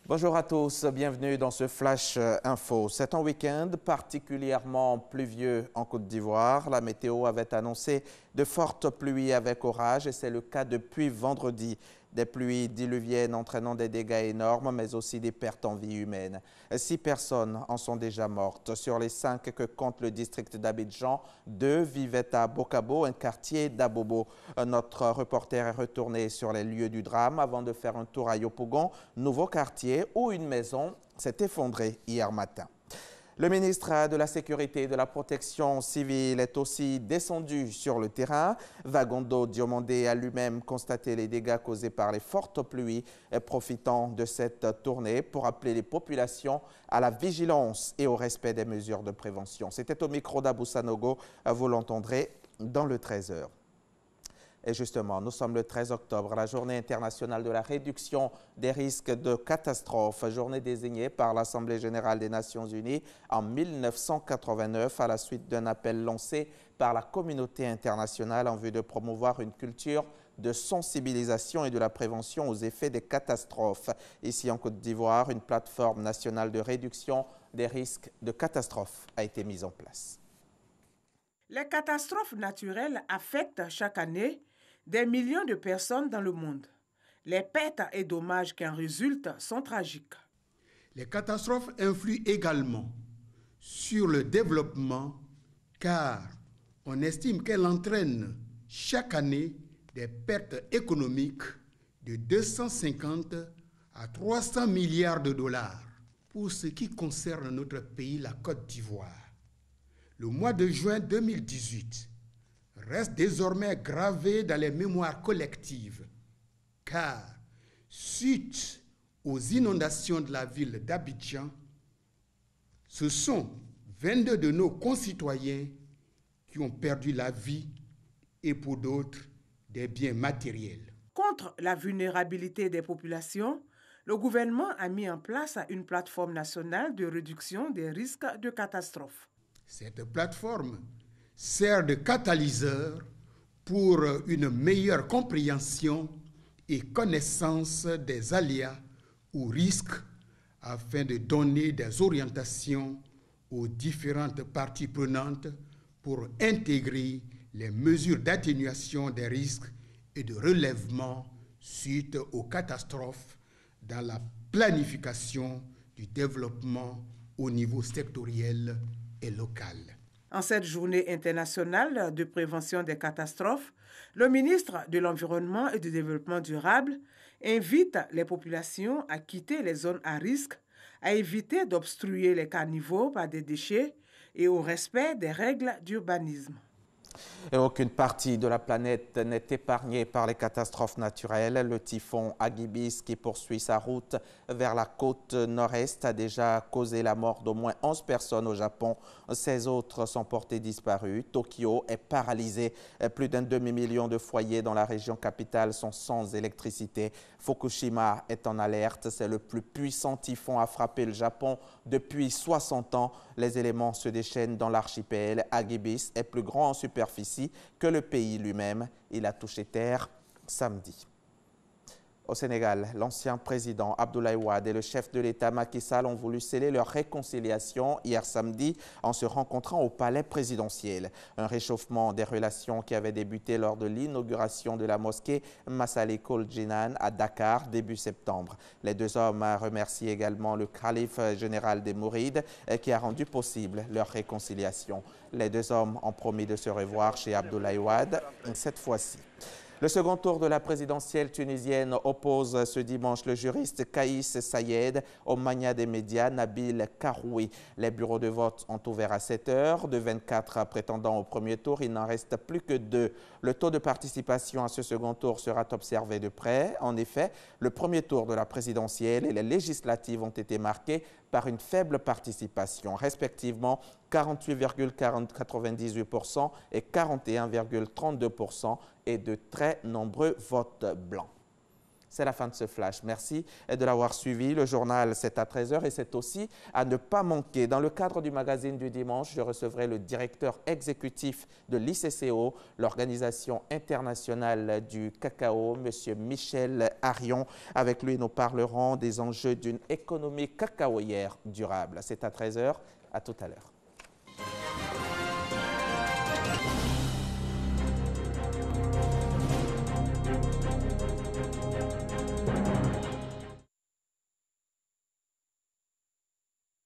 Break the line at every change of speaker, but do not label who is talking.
Bonjour à tous, bienvenue dans ce Flash Info. C'est un week-end particulièrement pluvieux en Côte d'Ivoire. La météo avait annoncé de fortes pluies avec orage et c'est le cas depuis vendredi. Des pluies diluviennes entraînant des dégâts énormes, mais aussi des pertes en vie humaine. 6 personnes en sont déjà mortes. Sur les 5 que compte le district d'Abidjan, 2 vivaient à Bokabo, un quartier d'Abobo. Notre reporter est retourné sur les lieux du drame avant de faire un tour à Yopougon, nouveau quartier où une maison s'est effondrée hier matin. Le ministre de la Sécurité et de la Protection civile est aussi descendu sur le terrain. Vagondo Diomandé a lui-même constaté les dégâts causés par les fortes pluies, profitant de cette tournée pour appeler les populations à la vigilance et au respect des mesures de prévention. C'était au micro d'Abou Sanogo, vous l'entendrez dans le 13h. Et justement, nous sommes le 13 octobre, la journée internationale de la réduction des risques de catastrophe, journée désignée par l'Assemblée générale des Nations unies en 1989 à la suite d'un appel lancé par la communauté internationale en vue de promouvoir une culture de sensibilisation et de la prévention aux effets des catastrophes. Ici en Côte d'Ivoire, une plateforme nationale de réduction des risques de catastrophe a été mise en place.
Les catastrophes naturelles affectent chaque année des millions de personnes dans le monde. Les pertes et dommages qui en résultent sont tragiques.
Les catastrophes influent également sur le développement car on estime qu'elles entraînent chaque année des pertes économiques de 250 à 300 milliards de dollars. Pour ce qui concerne notre pays, la Côte d'Ivoire, le mois de juin 2018 reste désormais gravé dans les mémoires collectives, car suite aux inondations de la ville d'Abidjan, ce sont 22 de nos concitoyens qui ont perdu la vie et pour d'autres, des biens matériels.
Contre la vulnérabilité des populations, le gouvernement a mis en place une plateforme nationale de réduction des risques de catastrophes.
Cette plateforme sert de catalyseur pour une meilleure compréhension et connaissance des aléas ou risques afin de donner des orientations aux différentes parties prenantes pour intégrer les mesures d'atténuation des risques et de relèvement suite aux catastrophes dans la planification du développement au niveau sectoriel et local.
En cette journée internationale de prévention des catastrophes, le ministre de l'Environnement et du Développement durable invite les populations à quitter les zones à risque, à éviter d'obstruer les caniveaux par des déchets et au respect des règles d'urbanisme.
Et aucune partie de la planète n'est épargnée par les catastrophes naturelles. Le typhon Hagibis, qui poursuit sa route vers la côte nord-est, a déjà causé la mort d'au moins 11 personnes au Japon. 16 autres sont portés disparus. Tokyo est paralysé. Plus d'un demi-million de foyers dans la région capitale sont sans électricité. Fukushima est en alerte. C'est le plus puissant typhon à frapper le Japon depuis 60 ans. Les éléments se déchaînent dans l'archipel. Hagibis est plus grand en superficie que le pays lui-même. Il a touché terre samedi. Au Sénégal, l'ancien président Abdoulaye Wade et le chef de l'État Macky Sall ont voulu sceller leur réconciliation hier samedi en se rencontrant au palais présidentiel. Un réchauffement des relations qui avait débuté lors de l'inauguration de la mosquée Massalikul Jinan à Dakar début septembre. Les deux hommes remercient également le calife général des Mourides qui a rendu possible leur réconciliation. Les deux hommes ont promis de se revoir chez Abdoulaye Wade cette fois-ci. Le second tour de la présidentielle tunisienne oppose ce dimanche le juriste Kaïs Sayed au mania des médias Nabil Karoui. Les bureaux de vote ont ouvert à 7 heures. De 24 prétendants au premier tour, il n'en reste plus que 2. Le taux de participation à ce second tour sera observé de près. En effet, le premier tour de la présidentielle et les législatives ont été marqués par une faible participation, respectivement 48,98% et 41,32%, et de très nombreux votes blancs. C'est la fin de ce flash. Merci de l'avoir suivi. Le journal, c'est à 13 h et c'est aussi à ne pas manquer. Dans le cadre du magazine du dimanche, je recevrai le directeur exécutif de l'ICCO, l'Organisation internationale du cacao, M. Michel Arion. Avec lui, nous parlerons des enjeux d'une économie cacaoyère durable. C'est à 13 h. À tout à l'heure.